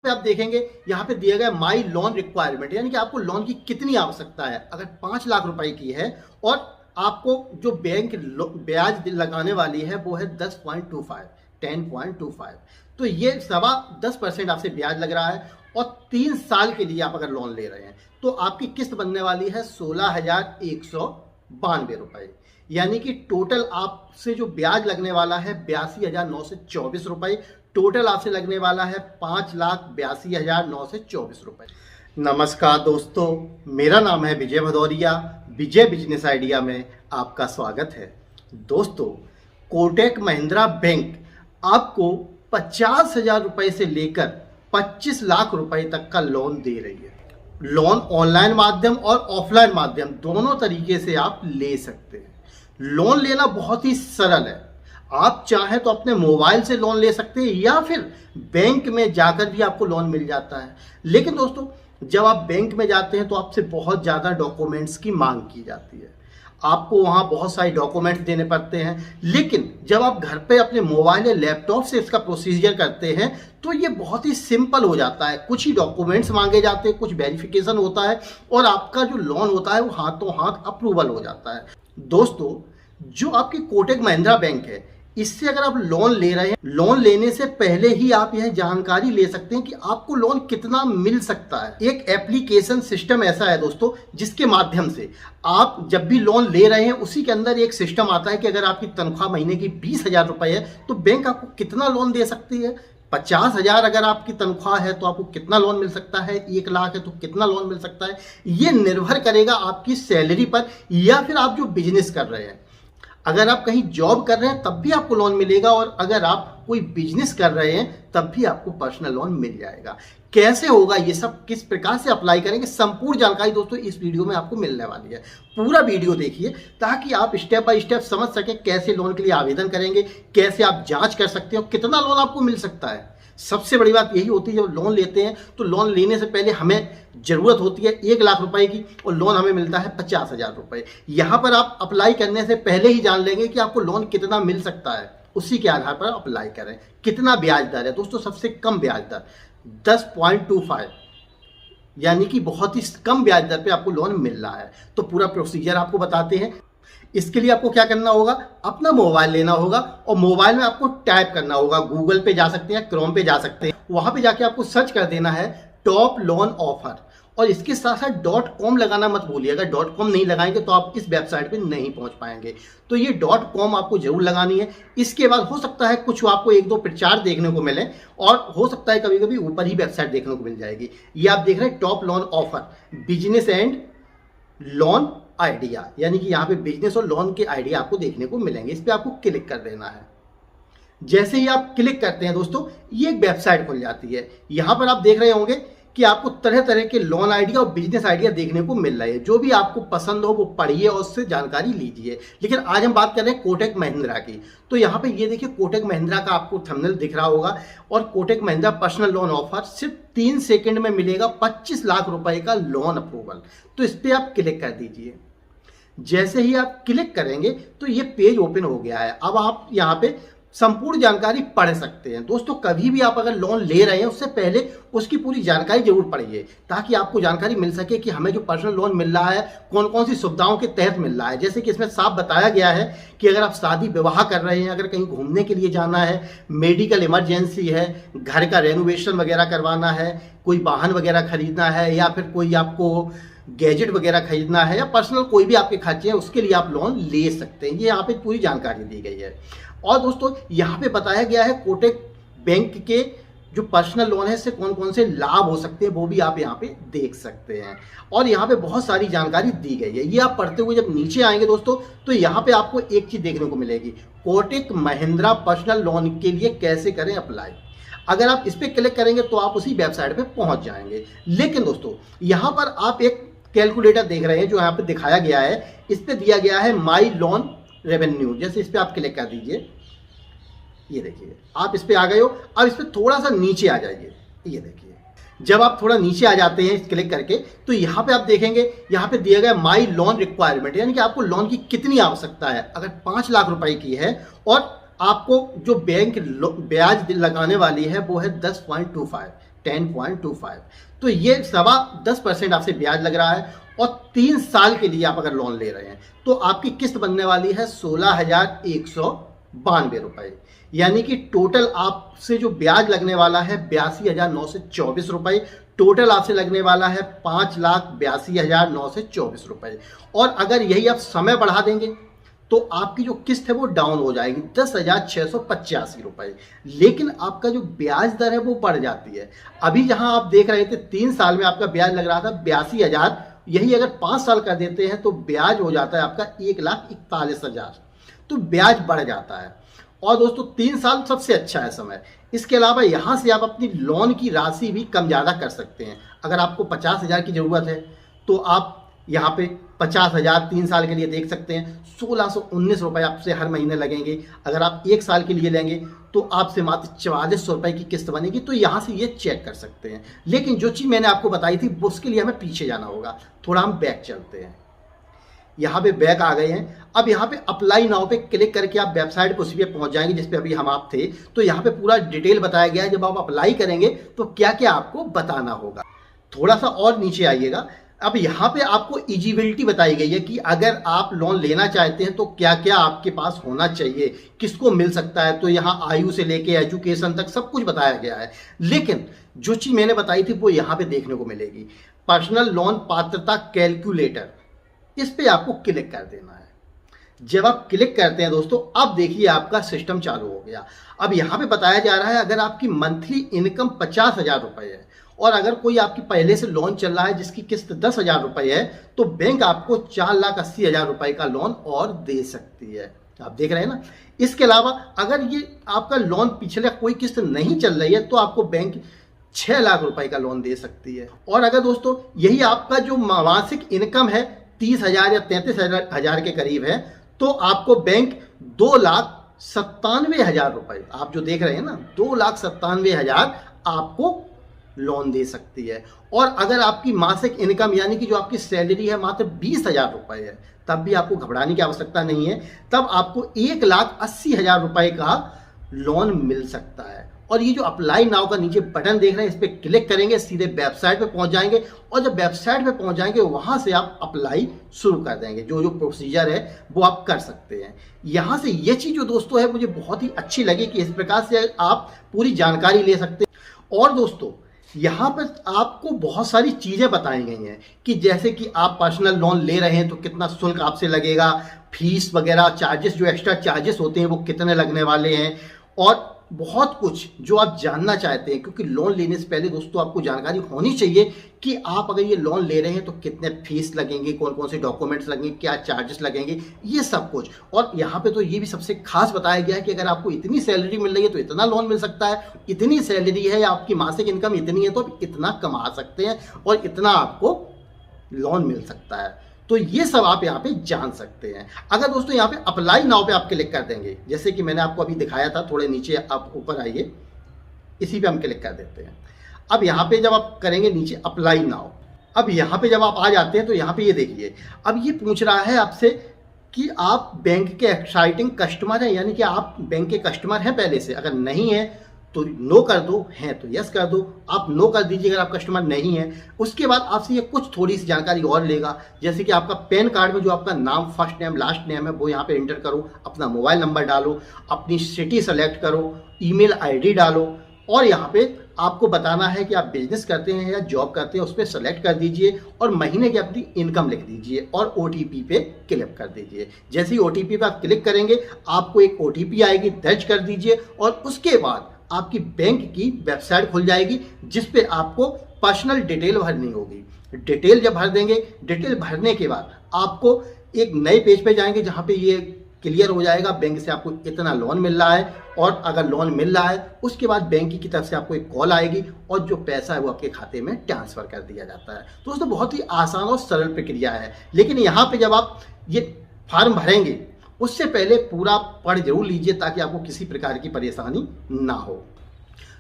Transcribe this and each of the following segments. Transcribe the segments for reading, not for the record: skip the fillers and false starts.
पे आप देखेंगे यहाँ पे दिया गया माई लोन रिक्वायरमेंट, यानी कि आपको लोन की कितनी आवश्यकता है। अगर 5 लाख रुपए की है और आपको जो बैंक ब्याज लगाने वाली है वो है 10.25 तो ये 10% आपसे ब्याज लग रहा है और 3 साल के लिए आप अगर लोन ले रहे हैं तो आपकी किस्त बनने वाली है 16,192 रुपए, यानी कि टोटल आपसे जो ब्याज लगने वाला है 82,924 रुपए। टोटल आपसे लगने वाला है 5,82,924 रुपए। नमस्कार दोस्तों, मेरा नाम है विजय भदौरिया। विजय बिजनेस आइडिया में आपका स्वागत है। दोस्तों, कोटक महिंद्रा बैंक आपको 50,000 रुपए से लेकर 25 लाख रुपए तक का लोन दे रही है। लोन ऑनलाइन माध्यम और ऑफलाइन माध्यम दोनों तरीके से आप ले सकते हैं। लोन लेना बहुत ही सरल है। आप चाहें तो अपने मोबाइल से लोन ले सकते हैं या फिर बैंक में जाकर भी आपको लोन मिल जाता है। लेकिन दोस्तों, जब आप बैंक में जाते हैं तो आपसे बहुत ज़्यादा डॉक्यूमेंट्स की मांग की जाती है। आपको वहाँ बहुत सारे डॉक्यूमेंट्स देने पड़ते हैं। लेकिन जब आप घर पे अपने मोबाइल या लैपटॉप से इसका प्रोसीजर करते हैं तो ये बहुत ही सिंपल हो जाता है। कुछ ही डॉक्यूमेंट्स मांगे जाते हैं, कुछ वेरिफिकेशन होता है और आपका जो लोन होता है वो हाथों हाथ अप्रूवल हो जाता है। दोस्तों, जो आपकी कोटक महिंद्रा बैंक है, इससे अगर आप लोन ले रहे हैं, लोन लेने से पहले ही आप यह जानकारी ले सकते हैं कि आपको लोन कितना मिल सकता है। एक एप्लीकेशन सिस्टम ऐसा है दोस्तों, जिसके माध्यम से आप जब भी लोन ले रहे हैं उसी के अंदर एक सिस्टम आता है कि अगर आपकी तनख्वाह महीने की 20,000 रुपए है तो बैंक आपको कितना लोन दे सकती है। 50,000 अगर आपकी तनख्वाह है तो आपको कितना लोन मिल सकता है। 1 लाख है तो कितना लोन मिल सकता है। ये निर्भर करेगा आपकी सैलरी पर या फिर आप जो बिजनेस कर रहे हैं। अगर आप कहीं जॉब कर रहे हैं तब भी आपको लोन मिलेगा और अगर आप कोई बिजनेस कर रहे हैं तब भी आपको पर्सनल लोन मिल जाएगा। कैसे होगा ये सब, किस प्रकार से अप्लाई करेंगे, संपूर्ण जानकारी दोस्तों इस वीडियो में आपको मिलने वाली है। पूरा वीडियो देखिए ताकि आप स्टेप बाय स्टेप समझ सकें कैसे लोन के लिए आवेदन करेंगे, कैसे आप जांच कर सकते हो कितना लोन आपको मिल सकता है। सबसे बड़ी बात यही होती है, जब लोन लेते हैं तो लोन लेने से पहले हमें जरूरत होती है 1 लाख रुपए की और लोन हमें मिलता है 50,000 रुपए। यहाँ पर आप अप्लाई करने से पहले ही जान लेंगे कि आपको लोन कितना मिल सकता है। उसी के आधार पर अप्लाई करें। कितना ब्याज दर है दोस्तों, सबसे कम ब्याज दर 10.25, यानी कि बहुत ही कम ब्याज दर पे आपको लोन मिल रहा है। तो पूरा प्रोसीजर आपको बताते हैं। इसके लिए आपको क्या करना होगा, अपना मोबाइल लेना होगा और मोबाइल में आपको टाइप करना होगा। गूगल पे जा सकते हैं, क्रोम पे जा सकते हैं, वहां पे जाके आपको सर्च कर देना है टॉप लोन ऑफर और इसके साथ साथ .com लगाना मत भूलिएगा। .com नहीं लगाएंगे तो आप इस वेबसाइट पे नहीं पहुंच पाएंगे। तो ये .com आपको जरूर लगानी है। इसके बाद हो सकता है कुछ आपको 1-2 प्रचार देखने को मिले और हो सकता है कभी कभी ऊपर ही वेबसाइट देखने को मिल जाएगी। ये आप देख रहे हैं top loan offer business and loan idea, यानी कि यहाँ पे बिजनेस और लोन के आइडिया आपको देखने को मिलेंगे। इस पे आपको क्लिक कर देना है। जैसे ही आप क्लिक करते हैं दोस्तों, ये एक वेबसाइट खुल जाती है। यहाँ पर आप देख रहे होंगे कि आपको तरह तरह के लोन आइडिया और बिजनेस आइडिया देखने को मिल रहे हैं। जो भी आपको पसंद हो वो पढ़िए और उससे जानकारी लीजिए। लेकिन आज हम बात कर रहे हैं कोटक महिंद्रा की। तो यहाँ पे ये देखिए कोटक महिंद्रा का आपको थंबनेल दिख रहा होगा और Kotak Mahindra personal loan offer सिर्फ 3 सेकंड में मिलेगा 25 लाख रुपए का लोन अप्रूवल। तो इस पर आप क्लिक कर दीजिए। जैसे ही आप क्लिक करेंगे तो ये पेज ओपन हो गया है। अब आप यहाँ पे संपूर्ण जानकारी पढ़ सकते हैं। दोस्तों, कभी भी आप अगर लोन ले रहे हैं उससे पहले उसकी पूरी जानकारी जरूर पढ़िए ताकि आपको जानकारी मिल सके कि हमें जो पर्सनल लोन मिल रहा है कौन कौन सी सुविधाओं के तहत मिल रहा है। जैसे कि इसमें साफ बताया गया है कि अगर आप शादी विवाह कर रहे हैं, अगर कहीं घूमने के लिए जाना है, मेडिकल इमरजेंसी है, घर का रेनोवेशन वगैरह करवाना है, कोई वाहन वगैरह खरीदना है या फिर कोई आपको गैजेट वगैरह खरीदना है या पर्सनल कोई भी आपके खर्चे हैं, उसके लिए आप लोन ले सकते हैं। ये यहाँ पे पूरी जानकारी दी गई है। और दोस्तों, यहाँ पे बताया गया है कोटक बैंक के जो पर्सनल लोन है इससे कौन कौन से लाभ हो सकते हैं वो भी आप यहाँ पे देख सकते हैं। और यहाँ पे बहुत सारी जानकारी दी गई है। ये आप पढ़ते हुए जब नीचे आएंगे दोस्तों तो यहाँ पे आपको एक चीज देखने को मिलेगी, कोटक महिंद्रा पर्सनल लोन के लिए कैसे करें अप्लाई। अगर आप इस पर क्लिक करेंगे तो आप उसी वेबसाइट पे पहुंच जाएंगे। लेकिन दोस्तों, यहाँ पर आप एक कैलकुलेटर देख रहे हैं जो यहाँ पे दिखाया गया है। इस पे दिया गया है माई लोन रेवेन्यू। जैसे इस पे आप क्लिक कर दीजिए, ये देखिए आप इस पे आ गए हो। अब इस पे थोड़ा सा नीचे आ जाइए। ये देखिए जब आप थोड़ा नीचे आ जाते हैं क्लिक करके तो यहाँ पे आप देखेंगे यहाँ पे दिया गया माई लोन रिक्वायरमेंट, यानी कि आपको लोन की कितनी आवश्यकता है। अगर 5 लाख रुपए की है और आपको जो बैंक ब्याज लगाने वाली है वो है 10.25, 10.25। तो ये 10% आपसे ब्याज लग रहा है और 3 साल के लिए आप अगर लोन ले रहे हैं तो आपकी किस्त बनने वाली है 16,192 रुपए। यानी कि टोटल आपसे जो ब्याज लगने वाला है 82,924 रुपए। टोटल आपसे लगने वाला है 5,82,924 रुपए। और अगर यही आप समय बढ़ा देंगे तो आपकी जो किस्त है वो डाउन हो जाएगी 10,685 रुपए। लेकिन आपका जो ब्याज दर है वो बढ़ जाती है। अभी जहां आप देख रहे थे 3 साल में आपका ब्याज लग रहा था 82,000, यही अगर 5 साल कर देते हैं तो ब्याज हो जाता है आपका 1,41,000। तो ब्याज बढ़ जाता है। और दोस्तों 3 साल सबसे अच्छा है समय। इसके अलावा यहाँ से आप अपनी लोन की राशि भी कम ज़्यादा कर सकते हैं। अगर आपको 50,000 की ज़रूरत है तो आप यहाँ पे 50,000 3 साल के लिए देख सकते हैं। 1,619 रुपये आपसे हर महीने लगेंगे। अगर आप 1 साल के लिए लेंगे तो आपसे मात्र 4,400 रुपये की किस्त बनेगी। तो यहाँ से ये चेक कर सकते हैं। लेकिन जो चीज़ मैंने आपको बताई थी उसके लिए हमें पीछे जाना होगा। थोड़ा हम बैक चलते हैं। यहाँ पे बैक आ गए हैं। अब यहाँ पे अप्लाई नाउ पे क्लिक करके आप वेबसाइट पर उसी पे पहुंच जाएंगे जिस पे अभी हम आप थे। तो यहाँ पे पूरा डिटेल बताया गया है। जब आप अप्लाई करेंगे तो क्या क्या आपको बताना होगा। थोड़ा सा और नीचे आइएगा। अब यहाँ पे आपको एलिजिबिलिटी बताई गई है कि अगर आप लोन लेना चाहते हैं तो क्या क्या आपके पास होना चाहिए, किसको मिल सकता है। तो यहाँ आयु से लेके एजुकेशन तक सब कुछ बताया गया है। लेकिन जो चीज़ मैंने बताई थी वो यहाँ पे देखने को मिलेगी। पर्सनल लोन पात्रता कैलकुलेटर, इस पे आपको क्लिक कर देना है। जब आप क्लिक करते हैं दोस्तों, अब देखिए आपका सिस्टम चालू हो गया। अब यहाँ पे बताया जा रहा है अगर आपकी मंथली इनकम 50,000 रुपए है और अगर कोई आपकी पहले से लोन चल रहा है जिसकी किस्त 10,000 रुपए है तो बैंक आपको 4,80,000 रुपए का लोन और दे सकती है। आप देख रहे हैं ना। इसके अलावा अगर ये आपका लोन पिछले कोई किस्त नहीं चल रही है तो आपको बैंक 6 लाख रुपए का लोन दे सकती है। और अगर दोस्तों यही आपका जो मासिक इनकम है 30,000 या 33,000 के करीब है तो आपको बैंक 2,97,000 रुपए, आप जो देख रहे हैं ना 2,97,000 आपको लोन दे सकती है। और अगर आपकी मासिक इनकम यानी कि जो आपकी सैलरी है मात्र 20,000 रुपए है तब भी आपको घबराने की आवश्यकता नहीं है। तब आपको 1,80,000 रुपए का लोन मिल सकता है। और ये जो अप्लाई नाउ का नीचे बटन देख रहे हैं इस पर क्लिक करेंगे, सीधे वेबसाइट पे पहुंच जाएंगे। और जब वेबसाइट पे पहुंच जाएंगे वहां से आप अप्लाई शुरू कर देंगे। जो जो प्रोसीजर है वो आप कर सकते हैं। यहाँ से ये चीज़ जो दोस्तों है मुझे बहुत ही अच्छी लगी कि इस प्रकार से आप पूरी जानकारी ले सकते हैं। और दोस्तों यहाँ पर आपको बहुत सारी चीज़ें बताई गई हैं कि जैसे कि आप पर्सनल लोन ले रहे हैं तो कितना शुल्क आपसे लगेगा, फीस वगैरह, चार्जेस जो एक्स्ट्रा चार्जेस होते हैं वो कितने लगने वाले हैं और बहुत कुछ जो आप जानना चाहते हैं। क्योंकि लोन लेने से पहले दोस्तों आपको जानकारी होनी चाहिए कि आप अगर ये लोन ले रहे हैं तो कितने फीस लगेंगे, कौन कौन से डॉक्यूमेंट्स लगेंगे, क्या चार्जेस लगेंगे, ये सब कुछ। और यहाँ पे तो ये भी सबसे खास बताया गया है कि अगर आपको इतनी सैलरी मिल रही है तो इतना लोन मिल सकता है, इतनी सैलरी है या आपकी मासिक इनकम इतनी है तो आप इतना कमा सकते हैं और इतना आपको लोन मिल सकता है। तो ये सब आप यहाँ पे जान सकते हैं। अगर दोस्तों यहाँ पे अप्लाई नाउ पे आप क्लिक कर देंगे, जैसे कि मैंने आपको अभी दिखाया था, थोड़े नीचे आप ऊपर आइए, इसी पे हम क्लिक कर देते हैं। अब यहाँ पे जब आप करेंगे नीचे अप्लाई नाउ, अब यहाँ पे जब आप आ जाते हैं तो यहाँ पे ये देखिए अब ये पूछ रहा है आपसे कि आप बैंक के एक्साइटिंग कस्टमर हैं, यानी कि आप बैंक के कस्टमर हैं पहले से। अगर नहीं है तो नो कर दो, हैं तो यस कर दो। आप नो कर दीजिए अगर आप कस्टमर नहीं है। उसके बाद आपसे ये कुछ थोड़ी सी जानकारी और लेगा, जैसे कि आपका पैन कार्ड में जो आपका नाम, फर्स्ट नेम, लास्ट नेम है वो यहाँ पे एंटर करो, अपना मोबाइल नंबर डालो, अपनी सिटी सेलेक्ट करो, ईमेल आईडी डालो और यहाँ पे आपको बताना है कि आप बिजनेस करते हैं या जॉब करते हैं, उस पर सेलेक्ट कर दीजिए और महीने की अपनी इनकम लिख दीजिए और OTP पे क्लिक कर दीजिए। जैसे ही OTP पे आप क्लिक करेंगे आपको एक OTP आएगी, दर्ज कर दीजिए और उसके बाद आपकी बैंक की वेबसाइट खुल जाएगी जिस पे आपको पर्सनल डिटेल भरनी होगी। डिटेल जब भर देंगे, डिटेल भरने के बाद आपको एक नए पेज पे जाएंगे जहाँ पे ये क्लियर हो जाएगा बैंक से आपको इतना लोन मिल रहा है। और अगर लोन मिल रहा है उसके बाद बैंक की तरफ से आपको एक कॉल आएगी और जो पैसा है वो आपके खाते में ट्रांसफर कर दिया जाता है। तो दोस्तों बहुत ही आसान और सरल प्रक्रिया है। लेकिन यहाँ पे जब आप ये फॉर्म भरेंगे उससे पहले पूरा पढ़ जरूर लीजिए ताकि आपको किसी प्रकार की परेशानी ना हो।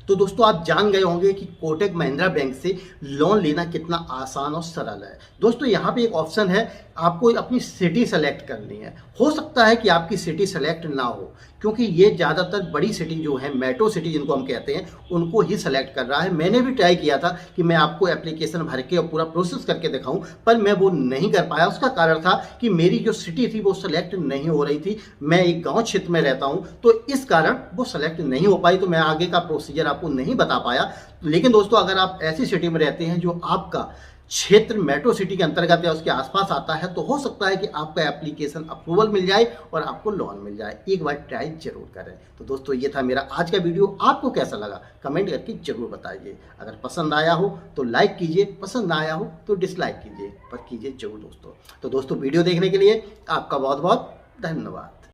तो दोस्तों आप जान गए होंगे कि कोटक महिंद्रा बैंक से लोन लेना कितना आसान और सरल है। दोस्तों यहाँ पे एक ऑप्शन है, आपको अपनी सिटी सेलेक्ट करनी है। हो सकता है कि आपकी सिटी सेलेक्ट ना हो, क्योंकि ये ज़्यादातर बड़ी सिटी जो है, मेट्रो सिटी जिनको हम कहते हैं, उनको ही सेलेक्ट कर रहा है। मैंने भी ट्राई किया था कि मैं आपको एप्लीकेशन भर के और पूरा प्रोसेस करके दिखाऊं, पर मैं वो नहीं कर पाया। उसका कारण था कि मेरी जो सिटी थी वो सेलेक्ट नहीं हो रही थी। मैं एक गाँव क्षेत्र में रहता हूँ, तो इस कारण वो सेलेक्ट नहीं हो पाई, तो मैं आगे का प्रोसीजर आपको नहीं बता पाया। लेकिन दोस्तों, अगर आप ऐसी सिटी में रहते हैं जो आपका क्षेत्र मेट्रो सिटी के अंतर्गत या उसके आसपास आता है, तो हो सकता है कि आपका एप्लीकेशन अप्रूवल मिल जाए और आपको लोन मिल जाए। एक बार ट्राई जरूर करें। तो दोस्तों, ये था मेरा आज का वीडियो। आपको कैसा लगा कमेंट करके जरूर बताइए। अगर पसंद आया हो तो लाइक कीजिए, पसंद ना आया हो तो डिसलाइक कीजिए, पर कीजिए जरूर दोस्तों। तो दोस्तों, वीडियो देखने के लिए आपका बहुत बहुत धन्यवाद।